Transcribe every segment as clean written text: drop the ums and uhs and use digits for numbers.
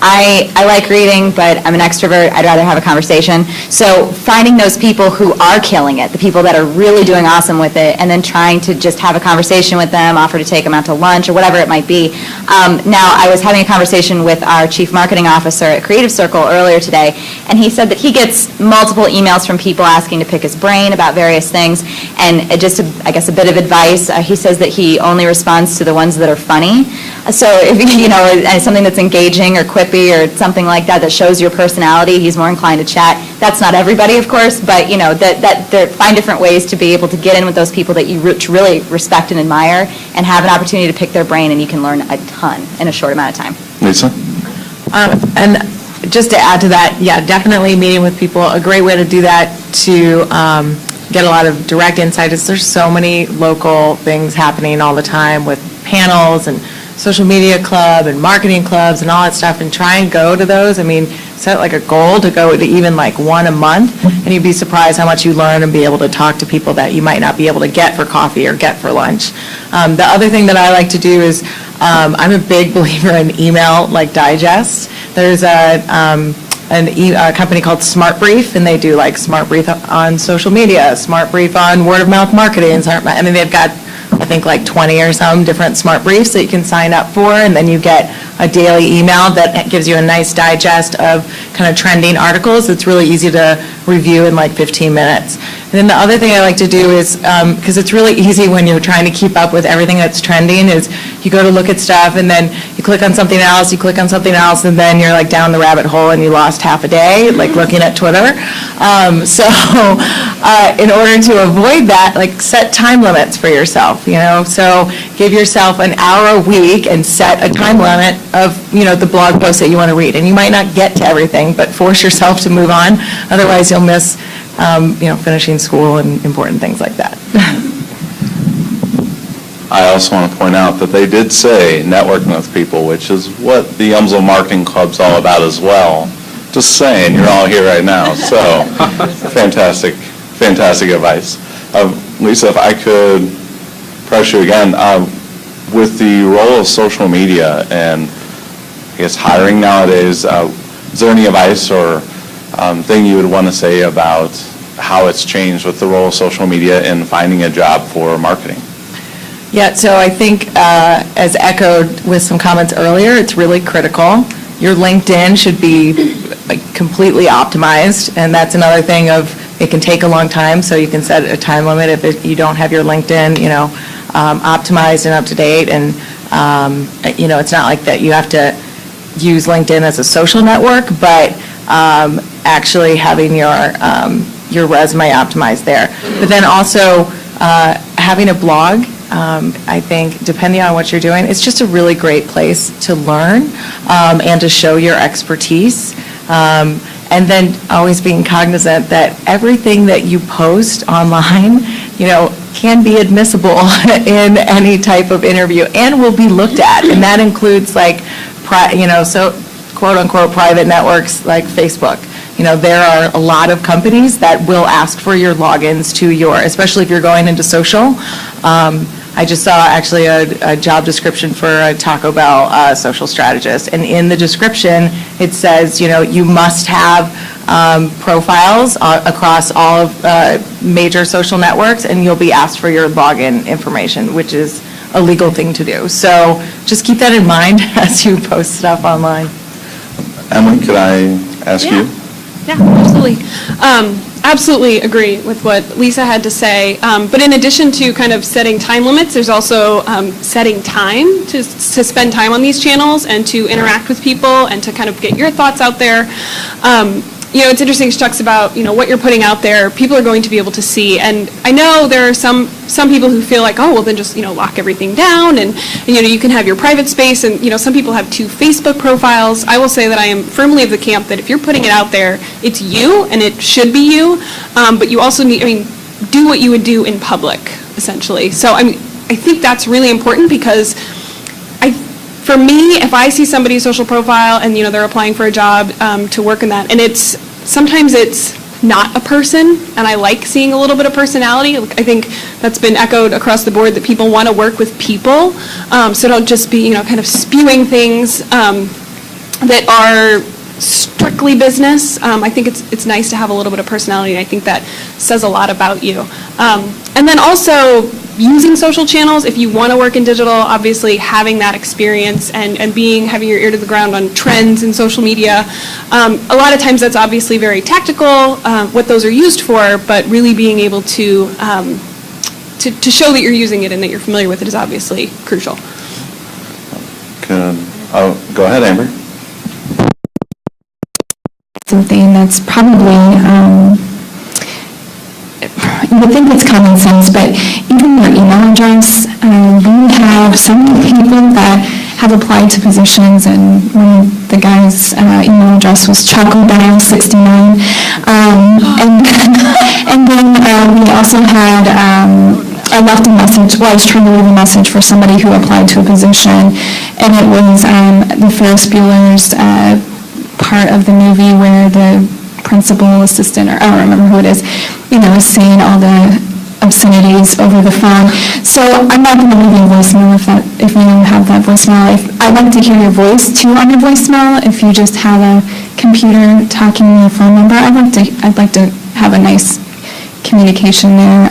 I like reading, but I'm an extrovert. I'd rather have a conversation. So finding those people who are killing it, the people that are really doing awesome with it, and then trying to just have a conversation with them, offer to take them out to lunch or whatever it might be. Now, I was having a conversation with our chief marketing officer at Creative Circle earlier today, and he said that he gets multiple emails from people asking to pick his brain about various things. And just, I guess, a bit of advice, he says that he only responds to the ones that are funny. So if something that's engaging or quippy or something like that that shows your personality, he's more inclined to chat. That's not everybody, of course, but find different ways to be able to get in with those people that you really respect and admire, and have an opportunity to pick their brain, and you can learn a ton in a short amount of time. Lisa? And just to add to that, yeah, definitely meeting with people. A great way to do that to get a lot of direct insight is there's so many local things happening all the time with panels and social media club and marketing clubs and all that stuff, and try and go to those. I mean, set like a goal to go to even like one a month, and you'd be surprised how much you learn and be able to talk to people that you might not be able to get for coffee or get for lunch. The other thing that I like to do is I'm a big believer in email like digest. There's a company called Smart Brief, and they do like Smart Brief on social media, Smart Brief on word of mouth marketing. I mean, they've got, I think, like 20 or some different Smart Briefs that you can sign up for, and then you get a daily email that gives you a nice digest of kind of trending articles. It's really easy to review in like 15 minutes. And then the other thing I like to do is, because it's really easy when you're trying to keep up with everything that's trending, is you go to look at stuff and then you click on something else, and then you're like down the rabbit hole and you lost half a day like looking at Twitter. In order to avoid that, like set time limits for yourself, so give yourself an hour a week and set a time limit of, the blog posts that you want to read. And you might not get to everything, but force yourself to move on. Otherwise, you'll miss, finishing school and important things like that. I also want to point out that they did say networking with people, which is what the Elmsville Marketing Club's all about as well. Just saying, you're all here right now. So, fantastic advice. Lisa, if I could press you again, with the role of social media and I guess hiring nowadays, is there any advice or thing you would want to say about how it's changed with the role of social media in finding a job for marketing? Yeah, so I think as echoed with some comments earlier, it's really critical. Your LinkedIn should be completely optimized, and that's another thing of it can take a long time, so you can set a time limit if you don't have your LinkedIn, optimized and up to date. And it's not like that you have to use LinkedIn as a social network, but actually having your resume optimized there. But then also having a blog, I think, depending on what you're doing, it's just a really great place to learn and to show your expertise. And then always being cognizant that everything that you post online, can be admissible in any type of interview and will be looked at. And that includes quote unquote private networks like Facebook. There are a lot of companies that will ask for your logins to especially if you're going into social. I just saw actually a job description for a Taco Bell social strategist, and in the description it says, you must have profiles across all of major social networks, and you'll be asked for your login information, which is a legal thing to do. So just keep that in mind as you post stuff online. Emily, could I ask you? Yeah, absolutely. Absolutely agree with what Lisa had to say. But in addition to kind of setting time limits, there's also setting time to spend time on these channels and to interact with people and to kind of get your thoughts out there. It's interesting, she talks about, what you're putting out there, people are going to be able to see. And I know there are some people who feel like, oh, well, then just, lock everything down and you can have your private space. And, some people have 2 Facebook profiles. I will say that I am firmly of the camp that if you're putting it out there, it's you and it should be you. But you also need, do what you would do in public, essentially. So, I think that's really important because for me, if I see somebody's social profile and they're applying for a job to work in that, and sometimes it's not a person, and I like seeing a little bit of personality. I think that's been echoed across the board that people want to work with people, so don't just be kind of spewing things. that are strictly business. I think it's nice to have a little bit of personality, and I think that says a lot about you. And then also using social channels, if you want to work in digital, obviously having that experience and having your ear to the ground on trends in social media. A lot of times that's obviously very tactical, what those are used for, but really being able to show that you're using it and that you're familiar with it is obviously crucial. Go ahead, Amber. Something that's probably, you would think it's common sense, but even your email address, we have so many people that have applied to positions, and when the guy's email address was chocobell69, and then we also had, I left a message, well, I was trying to leave a message for somebody who applied to a position, and it was the Ferris Bueller's part of the movie where the principal assistant, or I don't remember who it is, is saying all the obscenities over the phone. So I'm not going to leave you a voicemail if you don't have that voicemail. I'd like to hear your voice too on your voicemail. If you just have a computer talking your phone number, I'd like to have a nice communication there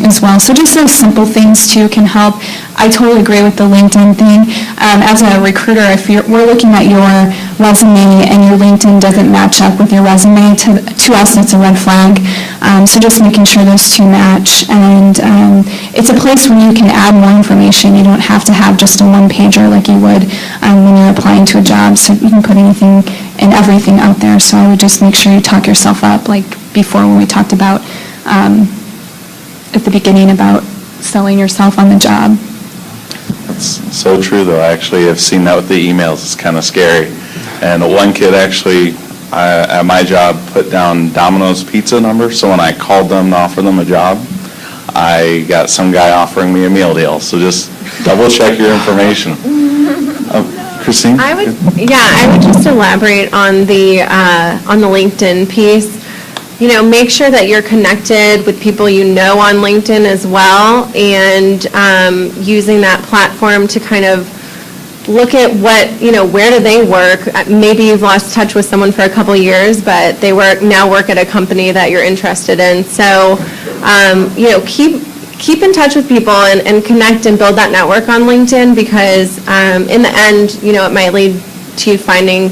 as well. So just those simple things too can help. I totally agree with the LinkedIn thing. As a recruiter, if we're looking at your resume and your LinkedIn doesn't match up with your resume, to us it's a red flag. So just making sure those two match. And it's a place where you can add more information. You don't have to have just a one-pager like you would when you're applying to a job. So you can put anything and everything out there. So I would just make sure you talk yourself up, like before when we talked about at the beginning about selling yourself on the job. That's so true, though. I actually have seen that with the emails. It's kind of scary. And one kid actually, at my job, put down Domino's pizza number, so when I called them to offer them a job, I got some guy offering me a meal deal. So just double check your information. Christine? I would just elaborate on the LinkedIn piece. Make sure that you're connected with people you know on LinkedIn as well, and using that platform to kind of look at where do they work. Maybe you've lost touch with someone for a couple of years, but they now work at a company that you're interested in. So, keep in touch with people and connect and build that network on LinkedIn, because in the end, it might lead to you finding,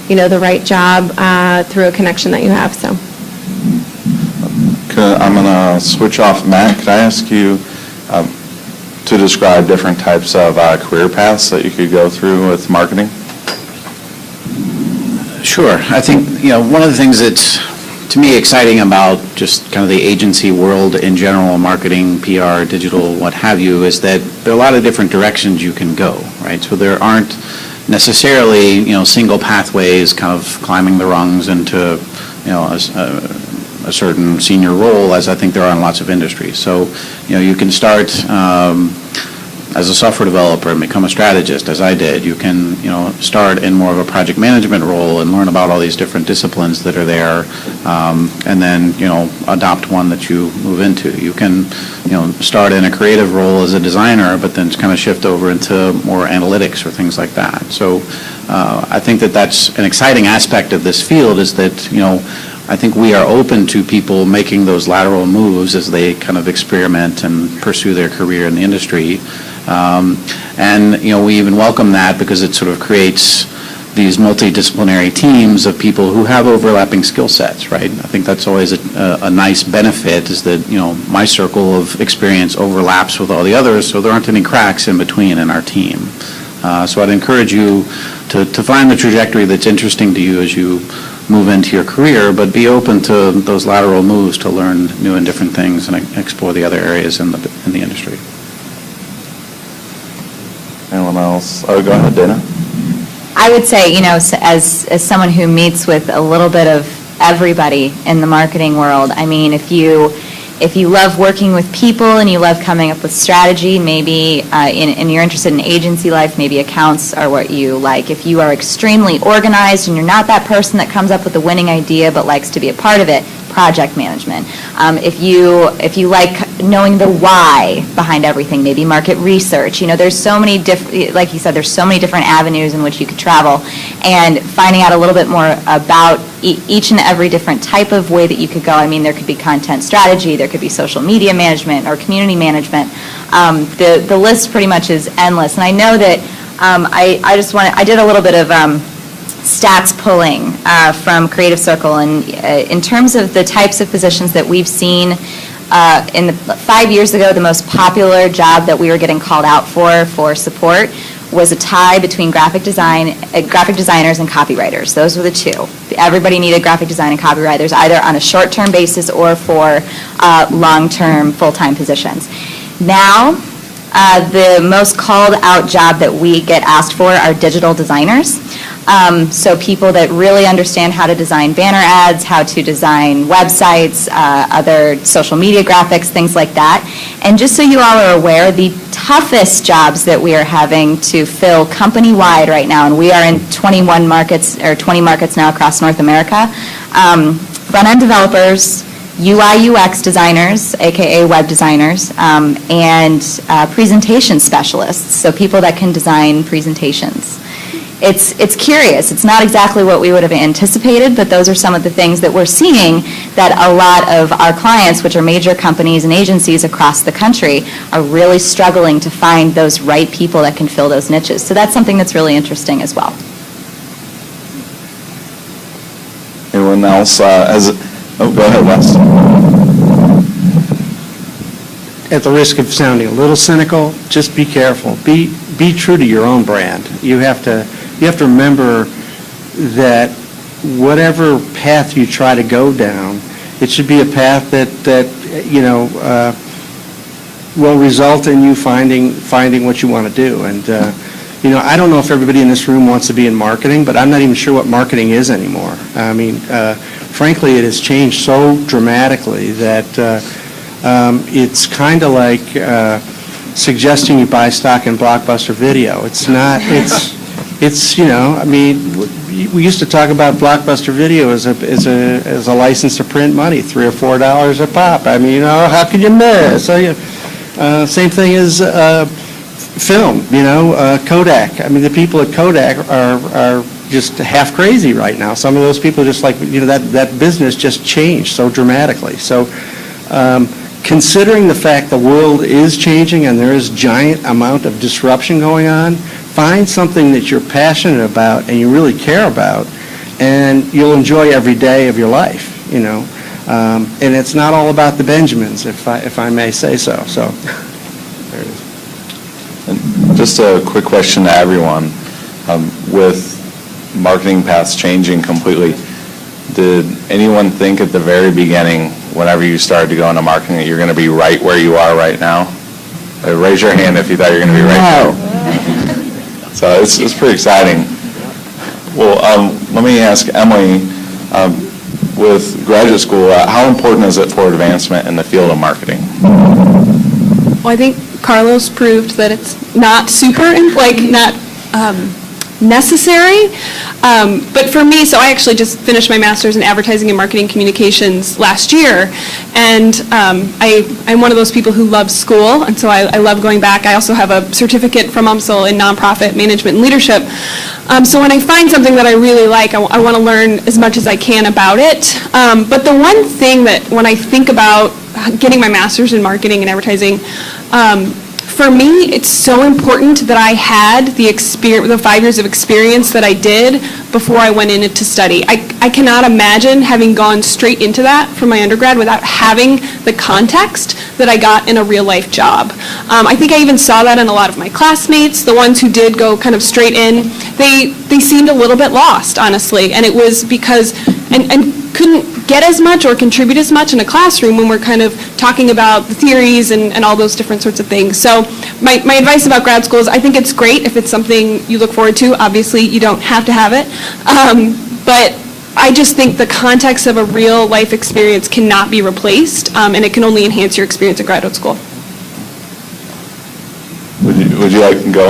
the right job through a connection that you have. So. I'm going to switch off. Matt, could I ask you to describe different types of career paths that you could go through with marketing? Sure. I think, one of the things that's, to me, exciting about just kind of the agency world in general, marketing, PR, digital, what have you, is that there are a lot of different directions you can go, right? So there aren't necessarily, single pathways kind of climbing the rungs into, a certain senior role, as I think there are in lots of industries. So, you can start as a software developer and become a strategist, as I did. You can, start in more of a project management role and learn about all these different disciplines that are there, and then, adopt one that you move into. You can, start in a creative role as a designer, but then kind of shift over into more analytics or things like that. So, I think that that's an exciting aspect of this field, is that, I think we are open to people making those lateral moves as they kind of experiment and pursue their career in the industry. And, we even welcome that, because it sort of creates these multidisciplinary teams of people who have overlapping skill sets, right? I think that's always a nice benefit, is that, my circle of experience overlaps with all the others, so there aren't any cracks in between in our team. So I'd encourage you to find the trajectory that's interesting to you as you move into your career, but be open to those lateral moves to learn new and different things and explore the other areas in the industry. Anyone else? Oh, go ahead, Dana. I would say, as someone who meets with a little bit of everybody in the marketing world, I mean, if you love working with people and you love coming up with strategy, maybe, and you're interested in agency life, maybe accounts are what you like. If you are extremely organized and you're not that person that comes up with a winning idea but likes to be a part of it, project management. If you like knowing the why behind everything, maybe market research. There's so many different, like you said, there's so many different avenues in which you could travel, and finding out a little bit more about each and every different type of way that you could go. I mean, there could be content strategy, there could be social media management or community management. The list pretty much is endless, and I know that I did a little bit of stats pulling from Creative Circle, and in terms of the types of positions that we've seen, 5 years ago, the most popular job that we were getting called out for support was a tie between graphic designers and copywriters. Those were the two. Everybody needed graphic design and copywriters, either on a short-term basis or for long-term, full-time positions. Now, the most called out job that we get asked for are digital designers. So people that really understand how to design banner ads, how to design websites, other social media graphics, things like that. And just so you all are aware, the toughest jobs that we are having to fill company-wide right now, and we are in 21 markets, or 20 markets now across North America, front-end developers, UI UX designers, aka web designers, and presentation specialists, so people that can design presentations. It's curious. It's not exactly what we would have anticipated, but those are some of the things that we're seeing that a lot of our clients, which are major companies and agencies across the country, are really struggling to find those right people that can fill those niches. So that's something that's really interesting as well. Anyone else? Go ahead, Wes. At the risk of sounding a little cynical, just be careful. Be true to your own brand. You have to remember that whatever path you try to go down, it should be a path that will result in you finding what you want to do. And I don't know if everybody in this room wants to be in marketing, but I'm not even sure what marketing is anymore. I mean, frankly, it has changed so dramatically that it's kind of like suggesting you buy stock in Blockbuster Video. It's not, I mean, we used to talk about Blockbuster Video as a license to print money, $3 or $4 a pop. I mean, how can you miss? Same thing as film, Kodak. I mean, the people at Kodak are just half crazy right now. Some of those people are just like, that business just changed so dramatically. So considering the fact the world is changing and there is giant amount of disruption going on, find something that you're passionate about and you really care about, and you'll enjoy every day of your life, and it's not all about the Benjamins, if I may say so. So there it is. And just a quick question to everyone. With marketing paths changing completely, did anyone think at the very beginning, whenever you started to go into marketing, that you're going to be right where you are right now? Raise your hand if you thought you were going to be right there. So it's pretty exciting. Well, let me ask Emily, with graduate school, how important is it for advancement in the field of marketing? Well, I think Carlos proved that it's not necessary. But for me, so I actually just finished my master's in advertising and marketing communications last year, and I'm one of those people who loves school, and so I love going back. I also have a certificate from UMSL in nonprofit management and leadership. So when I find something that I really like, I want to learn as much as I can about it. But the one thing that when I think about getting my master's in marketing and advertising, for me, it's so important that I had the 5 years of experience that I did before I went in to study. I cannot imagine having gone straight into that from my undergrad without having the context that I got in a real-life job. I think I even saw that in a lot of my classmates. The ones who did go kind of straight in, they seemed a little bit lost, honestly, and it was because, and couldn't get as much or contribute as much in a classroom when we're kind of talking about the theories and all those different sorts of things. So my advice about grad school is I think it's great if it's something you look forward to. Obviously, you don't have to have it. But I just think the context of a real life experience cannot be replaced, and it can only enhance your experience at graduate school. Would you like to go?